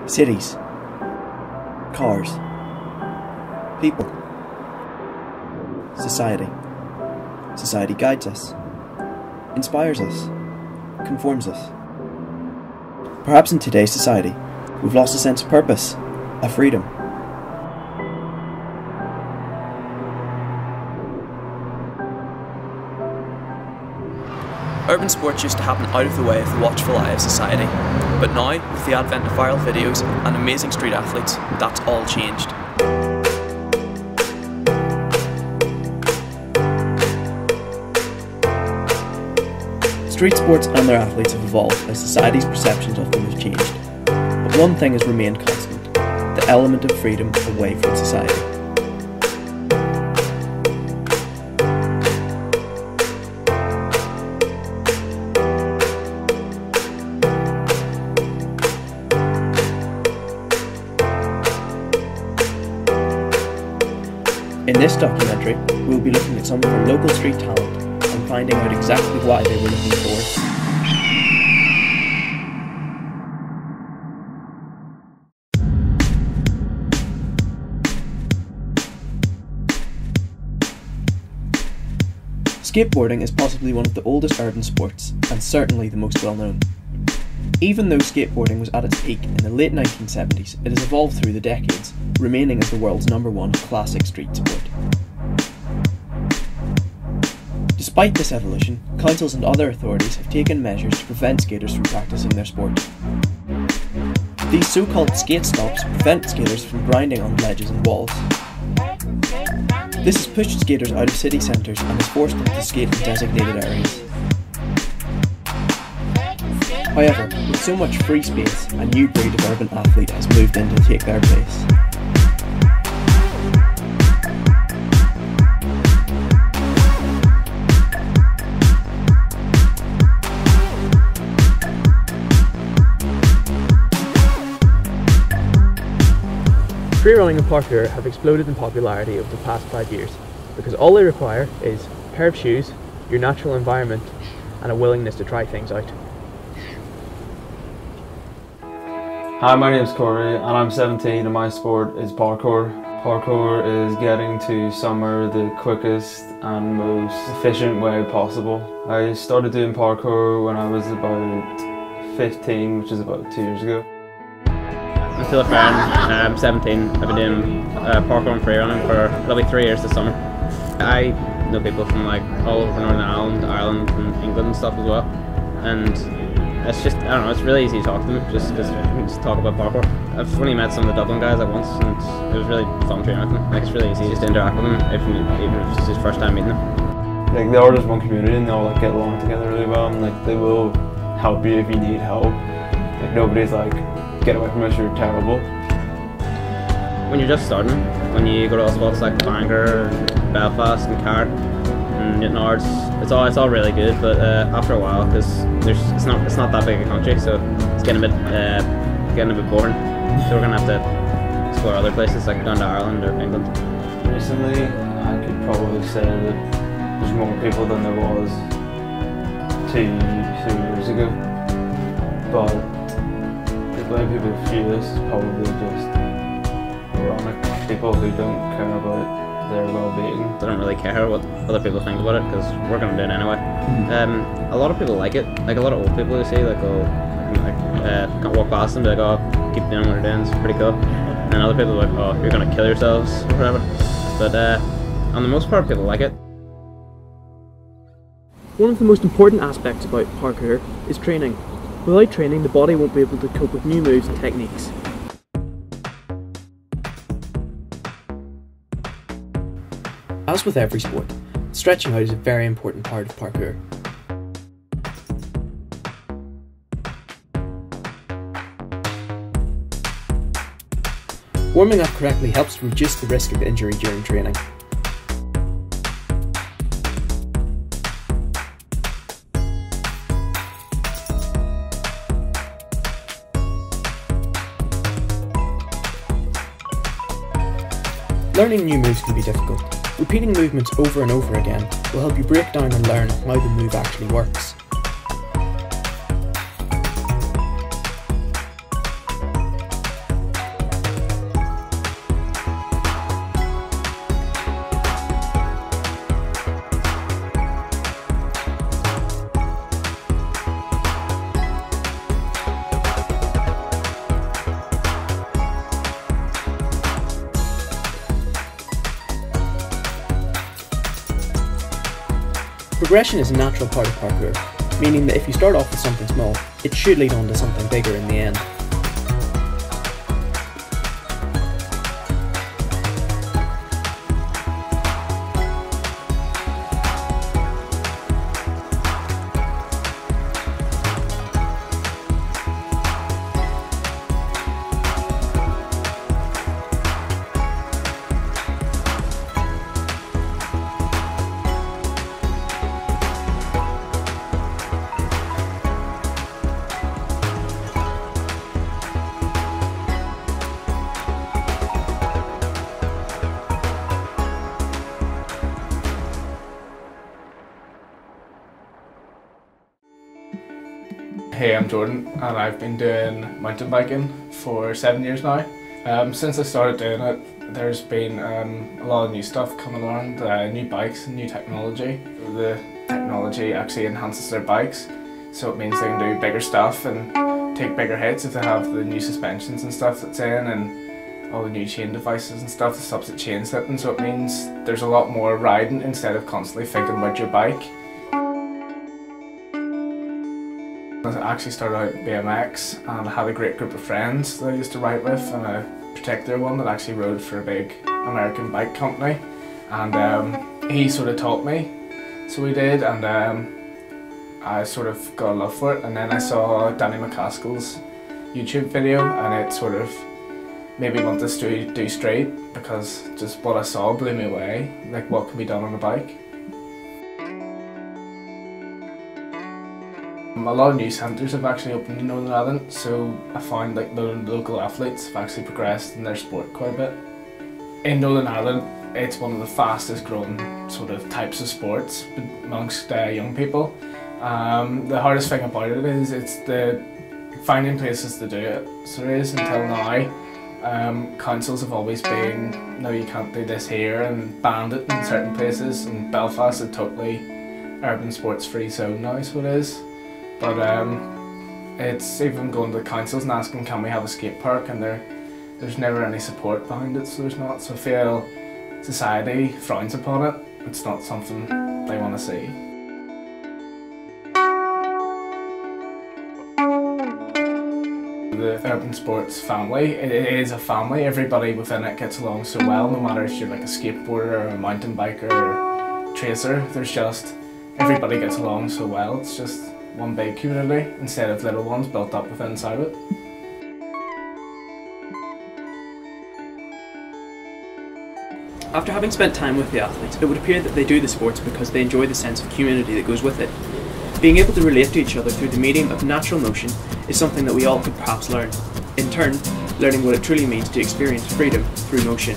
Cities, cars, people, society. Society guides us, inspires us, conforms us. Perhaps in today's society, we've lost a sense of purpose, of freedom. Urban sports used to happen out of the way of the watchful eye of society, but now, with the advent of viral videos and amazing street athletes, that's all changed. Street sports and their athletes have evolved as society's perceptions of them have changed. But one thing has remained constant: the element of freedom away from society. In this documentary, we'll be looking at some of our local street talent and finding out exactly why they were looking for it. Skateboarding is possibly one of the oldest urban sports, and certainly the most well known. Even though skateboarding was at its peak in the late 1970s, it has evolved through the decades, remaining as the world's #1 classic street sport. Despite this evolution, councils and other authorities have taken measures to prevent skaters from practicing their sport. These so-called skate stops prevent skaters from grinding on ledges and walls. This has pushed skaters out of city centres and has forced them to skate in designated areas. However, with so much free space, a new breed of urban athlete has moved in to take their place. Freerunning and parkour have exploded in popularity over the past 5 years because all they require is a pair of shoes, your natural environment, and a willingness to try things out. Hi, my name is Corey and I'm 17 and my sport is parkour. Parkour is getting to somewhere the quickest and most efficient way possible. I started doing parkour when I was about 15, which is about 2 years ago. I'm Philip Farron, I'm 17. I've been doing parkour and freerunning for probably 3 years this summer. I know people from like all over Northern Ireland and England and stuff as well. And it's just, I don't know, it's really easy to talk to them just because we can just talk about parkour. I've only met some of the Dublin guys at once and it was really fun training with them. Like, it's really easy just to interact with them even if it's his first time meeting them. Like, they are just one community and they all like get along together really well, and like they will help you if you need help. Like, nobody's like, get away from us, you're terrible. When you're just starting, when you go to spots like Bangor, Belfast and Carrick and Newtonards, it's all really good, but after a while, because it's not that big a country, so it's getting a bit boring. So we're gonna have to explore other places like down to Ireland or England. Recently, I could probably say that there's more people than there was 2-3 years ago, but the way people view this is probably just ironic. People who don't care about their well-being. They don't really care what other people think about it because we're going to do it anyway. A lot of people like it. Like, a lot of old people you see, like, can't walk past them, be like, oh, keep doing what you're doing, it's pretty cool. And other people are like, oh, you're going to kill yourselves or whatever. But on the most part, people like it. One of the most important aspects about parkour is training. Without training, the body won't be able to cope with new moves and techniques. As with every sport, stretching out is a very important part of parkour. Warming up correctly helps to reduce the risk of injury during training. Learning new moves can be difficult. Repeating movements over and over again will help you break down and learn how the move actually works. Progression is a natural part of parkour, meaning that if you start off with something small, it should lead on to something bigger in the end. Hey, I'm Jordan and I've been doing mountain biking for 7 years now. Since I started doing it, there's been a lot of new stuff coming around, new bikes and new technology. The technology actually enhances their bikes, so it means they can do bigger stuff and take bigger hits if they have the new suspensions and stuff that's in, and all the new chain devices and stuff that stops it chain slipping, so it means there's a lot more riding instead of constantly thinking about your bike. I actually started out BMX and I had a great group of friends that I used to ride with, and a particular one that actually rode for a big American bike company, and he sort of taught me, so he did, and I sort of got a love for it. And then I saw Danny McCaskill's YouTube video and it sort of made me want to do straight, because just what I saw blew me away, like what can be done on a bike. A lot of new centres have actually opened in Northern Ireland, so I found like the local athletes have actually progressed in their sport quite a bit. In Northern Ireland, it's one of the fastest growing sort of types of sports amongst young people. The hardest thing about it is it's the finding places to do it. So there is until now. Councils have always been, no, you can't do this here, and banned it in certain places. And Belfast is a totally urban sports free zone now, so it is. But it's even going to the councils and asking, can we have a skate park, and there's never any support behind it, so there's not. So I feel society frowns upon it. It's not something they want to see. The urban sports family, it is a family. Everybody within it gets along so well, no matter if you're like a skateboarder or a mountain biker or a tracer. There's just, everybody gets along so well. It's just one big community instead of little ones built up within inside it. After having spent time with the athletes, it would appear that they do the sports because they enjoy the sense of community that goes with it. Being able to relate to each other through the medium of natural motion is something that we all could perhaps learn. In turn, learning what it truly means to experience freedom through motion.